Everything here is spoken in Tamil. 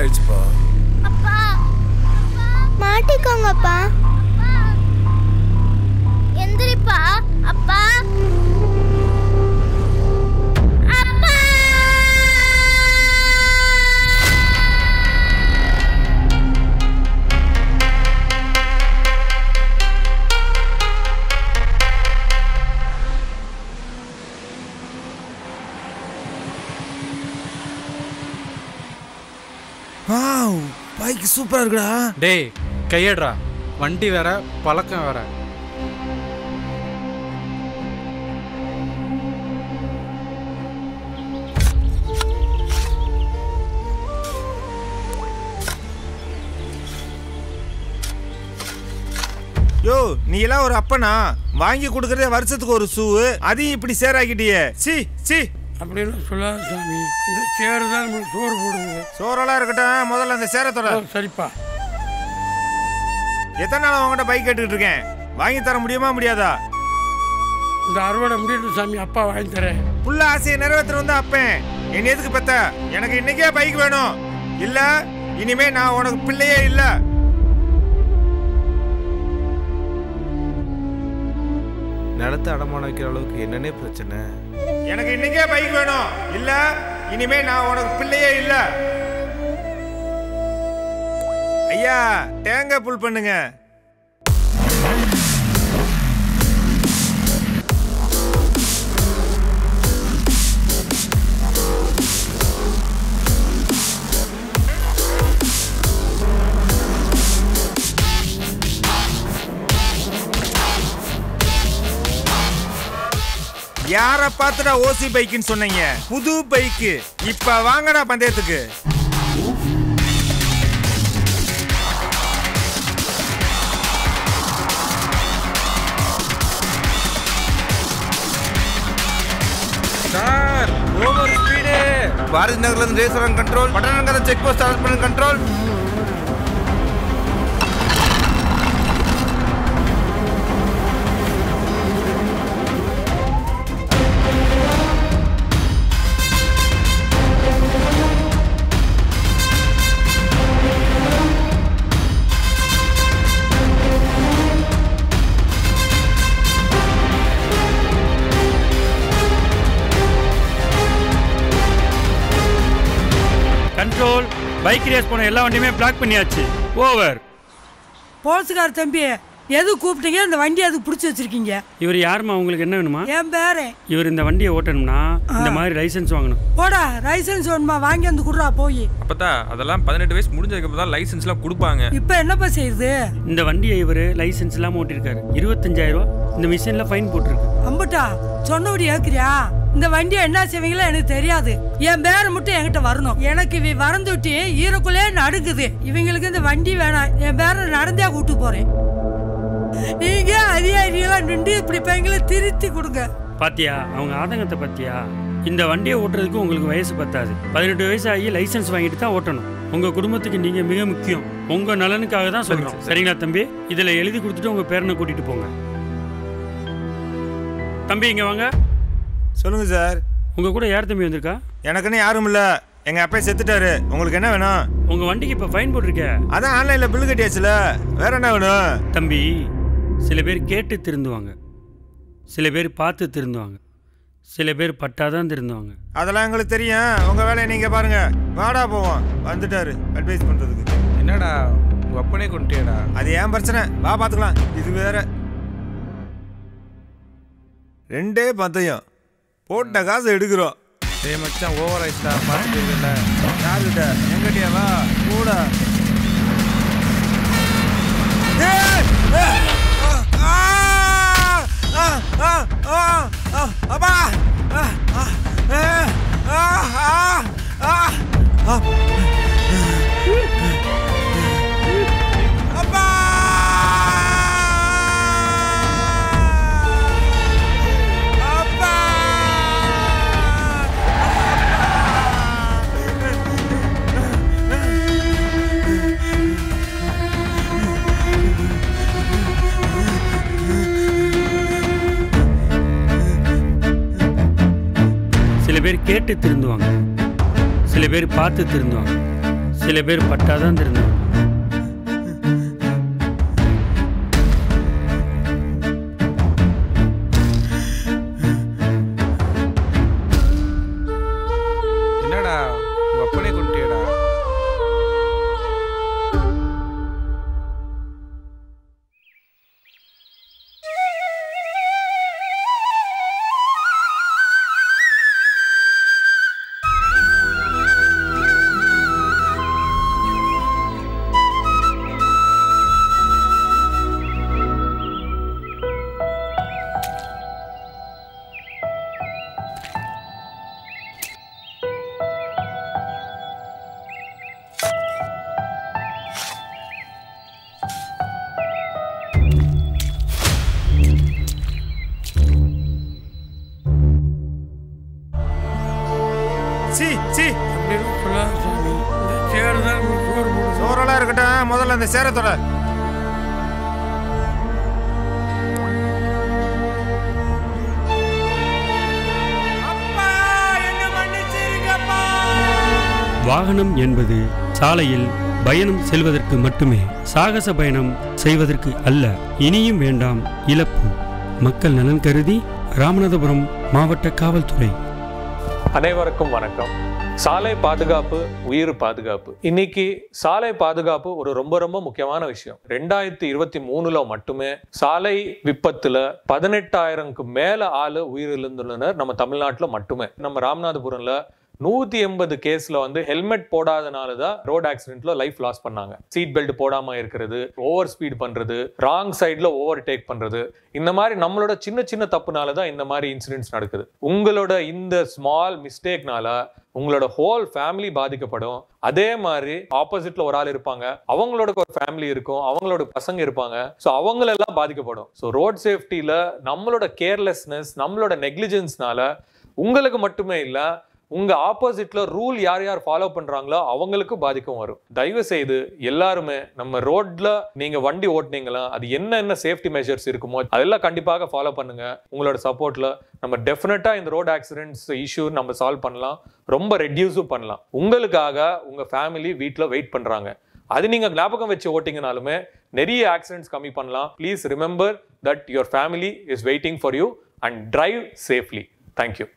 ஆயிடுச்சுப்பா. அப்பா மாட்டிக்கோங்கப்பா. எந்திரிப்பா அப்பா. அப்பா வாவ், பைக் சூப்பரா இருக்குடா. டேய் கையேடுறா, வண்டி வேற பழக்கம் வேற. யோ, நீ எல்லாம் ஒரு அப்பனா? வாங்கி கொடுக்கறதே வருஷத்துக்கு ஒரு ஷூ, அதையும் இப்படி சேராக்கிட்டியே. C C. அப்படியெல்லாம் சொல்லாத சாமி. இந்த சேரு தான் நம்மளுக்கு சோறு போடுங்க. சோறெல்லாம் இருக்கட்டும், முதல்ல அந்த சேரத்தோட. சரிப்பா. எத்தனை நாள் உங்ககிட்ட பைக் கேட்டுக்கிட்டு இருக்கேன், வாங்கி தர முடியுமா முடியாதா? இந்த அறுவடை முடியட்டும் சாமி, அப்பா வாங்கி தரேன். புள்ள ஆசையை நிறைவேற்ற வந்தா அப்பேன். என்ன எதுக்கு பெத்த? எனக்கு இன்னைக்கே பைக் வேணும். இல்ல இனிமே நான் உனக்கு பிள்ளையே இல்ல. நிலத்தை அடமான வைக்கிற அளவுக்கு என்னன்னே பிரச்சனை? எனக்கு இன்னைக்கே பைக் வேணும். இல்ல இனிமே நான் உனக்கு பிள்ளையே இல்ல. ஐயா, தேங்காய் புல் பண்ணுங்க. யார பார்த்துடா ஓசி பைக்குன்னு சொன்னீங்க? புது பைக்கு. இப்ப வாங்கடா பந்தயத்துக்கு. Sir, over speed. பாரதி நகர்ல இருந்து ரேஸ்வரம் கண்ட்ரோல், பட்டணங்கர செக் போஸ்ட் அரெஸ்ட் பண்ண கண்ட்ரோல். கண்ட்ரோல். பைக் ரேஸ் போன எல்லா வண்டியுமே பிளாக் பண்ணியாச்சு. ஓவர். போலீஸ்கார தம்பி, எது கூப்பிட்டீங்க? இந்த வண்டி அதுக்கு பிடிச்சி வச்சிருக்கீங்க. இவர் யாருமா? உங்களுக்கு என்ன வேணுமா? என் பேரு. இவர் இந்த வண்டியை ஓட்டணும்னா இந்த மாதிரி லைசன்ஸ் வாங்கணும். போடா, லைசன்ஸ் வேணுமா? வாங்கி வந்து குடுறா போய். அப்பதா அதெல்லாம் 18 வயசு முடிஞ்சதுக்கு அப்புறம் தான் லைசன்ஸ்லாம் கொடுப்பாங்க. இப்போ என்னப்பா செய்யுது? இந்த வண்டியை இவர் லைசன்ஸ் இல்லாம ஓட்டிருக்காரு. 25,000 ரூபா இந்த மிஷின்ல ஃபைன் போட்டிருக்கு. அம்பட்டா சொன்னபடி ஏக்குறியா? இந்த வண்டியை என்ன செய்வீங்களோ எனக்கு தெரியாது. என் பேரை மட்டும் என்கிட்ட வரணும். எனக்கு இவ வரந்துட்டி ஈரக்குள்ளே நடுக்குது. இவங்களுக்கு இந்த வண்டி வேணாம். என் பேரை நடந்தே கூட்டு போறேன். நீங்க அதிகாரிகளா நின்று இப்படி பையங்களை திருத்தி கொடுங்க. பாத்தியா அவங்க ஆதங்கத்தை? பாத்தியா? இந்த வண்டியை ஓட்டுறதுக்கு உங்களுக்கு வயசு பத்தாது. 18 வயசு ஆகி லைசன்ஸ் வாங்கிட்டு தான் ஓட்டணும். உங்க குடும்பத்துக்கு நீங்க மிக முக்கியம். உங்க நலனுக்காக தான் சொல்றோம். சரிங்களா தம்பி? இதுல எழுதி கொடுத்துட்டு உங்க பேரனை கூட்டிட்டு போங்க. தம்பி இங்க வாங்க. சொல்லுங்க சார். உங்க கூட யார் தம்பி வந்திருக்கா? எனக்குன்னு யாரும் இல்ல. எங்க அப்பா செத்துட்டாரு. உங்களுக்கு என்ன வேணும்? உங்க வண்டிக்கு இப்ப ஃபைன் போட்டிருக்க. அதான் ஆன்லைன்ல பில் கட்டியாச்சுல. வேற என்ன வேணும்? தம்பி, சில பேர் கேட்டு திருந்துவாங்க, சில பேர் பார்த்து திருந்துவாங்க, சில பேர் பட்டாதான் திருந்துவாங்க. அதெல்லாம் எங்களுக்கு தெரியும். உங்க வேலையை நீங்க பாருங்க. வாடா போவோம். வந்துட்டாரு அட்வைஸ் பண்றதுக்கு. என்னடா உங்க அப்பனே கொண்டுட்டியடா? அது ஏன் பிரச்சனை? வா பாத்துக்கலாம். இது வேற. 2 பந்தயம் போட்ட காசு எடுக்கிறோம். டேய் மச்சான், ஓவர் ஆயிடுச்சா? பார்த்துட்டு இருக்கல. யாருக்கிட்ட? எங்கிட்டயா? வா கூட. அப்பா அப்பா சில பேர் கேட்டு திருந்துவாங்க, சில பேர் பார்த்து திருந்துவாங்க, சில பேர் பட்டாதான் தெரிஞ்சவங்க. என்னடா உங்க அப்பனே கொண்டுட்டியடா. சி சி அப்படின்னு சொல்லாத சாமி. இந்த சேர் தான் நம்மளுக்கு சோறு போடுது. சோறெல்லாம் இருக்கட்டும், முதல்ல அந்த சேரத்தோட. வாகனம் என்பது சாலையில் பயணம் செல்வதற்கு மட்டுமே, சாகச பயணம் செய்வதற்கு அல்ல. இனியும் வேண்டாம் இழப்பு. மக்கள் நலன் கருதி ராமநாதபுரம் மாவட்ட காவல்துறை. அனைவருக்கும் வணக்கம். சாலை பாதுகாப்பு உயிர் பாதுகாப்பு. இன்னைக்கு சாலை பாதுகாப்பு ஒரு ரொம்ப ரொம்ப முக்கியமான விஷயம். 2023 மட்டுமே சாலை விபத்துல 18,000க்கு மேல ஆளு உயிரிழந்துள்ளனர் நம்ம தமிழ்நாட்டில் மட்டுமே. நம்ம ராமநாதபுரம்ல 180 கேஸ்ல வந்து ஹெல்மெட் போடாதனால தான் ரோட் ஆக்சிடென்ட்ல லைஃப் லாஸ் பண்ணாங்க. சீட் பெல்ட் போடாம இருக்கிறது, ஓவர் ஸ்பீட் பண்றது, ராங் சைட்ல ஓவர் டேக் பண்றது, இந்த மாதிரி நம்மளோட சின்ன சின்ன தப்புனால தான் இந்த மாதிரி இன்சிடென்ட்ஸ் நடக்குது. உங்களோட இந்த ஸ்மால் மிஸ்டேக்னால உங்களோட ஹோல் ஃபேமிலி பாதிக்கப்படும். அதே மாதிரி ஆப்போசிட்ல ஒரு ஆள் இருப்பாங்க, அவங்களோட ஒரு ஃபேமிலி இருக்கும், அவங்களோட பசங்க இருப்பாங்க, ஸோ அவங்களெல்லாம் பாதிக்கப்படும். ஸோ ரோட் சேஃப்டியில நம்மளோட கேர்லெஸ்னஸ், நம்மளோட நெக்லிஜென்ஸ்னால உங்களுக்கு மட்டுமே இல்லை, உங்க ஆப்போசிட்ல ரூல் யார் யார் ஃபாலோ பண்றாங்களோ அவங்களுக்கு பாதிக்கும் வரும். தயவு செய்து எல்லாருமே நம்ம ரோட்ல நீங்க வண்டி ஓட்டுனீங்களா, அது என்ன சேஃப்டி மெஷர்ஸ் இருக்குமோ அதெல்லாம் கண்டிப்பாக ஃபாலோ பண்ணுங்க. உங்களோட சப்போர்ட்ல நம்ம டெஃபினட்டா இந்த ரோட் ஆக்சிடென்ட்ஸ் இஷ்யூ நம்ம சால்வ் பண்ணலாம், ரொம்ப ரெடியூஸும் பண்ணலாம். உங்களுக்காக உங்க ஃபேமிலி வீட்டில் வெயிட் பண்றாங்க. அது நீங்க ஞாபகம் வச்சு ஓட்டிங்கனாலுமே நிறைய ஆக்சிடென்ட்ஸ் கம்மி பண்ணலாம். Please remember that your family is waiting for you and drive safely. Thank you.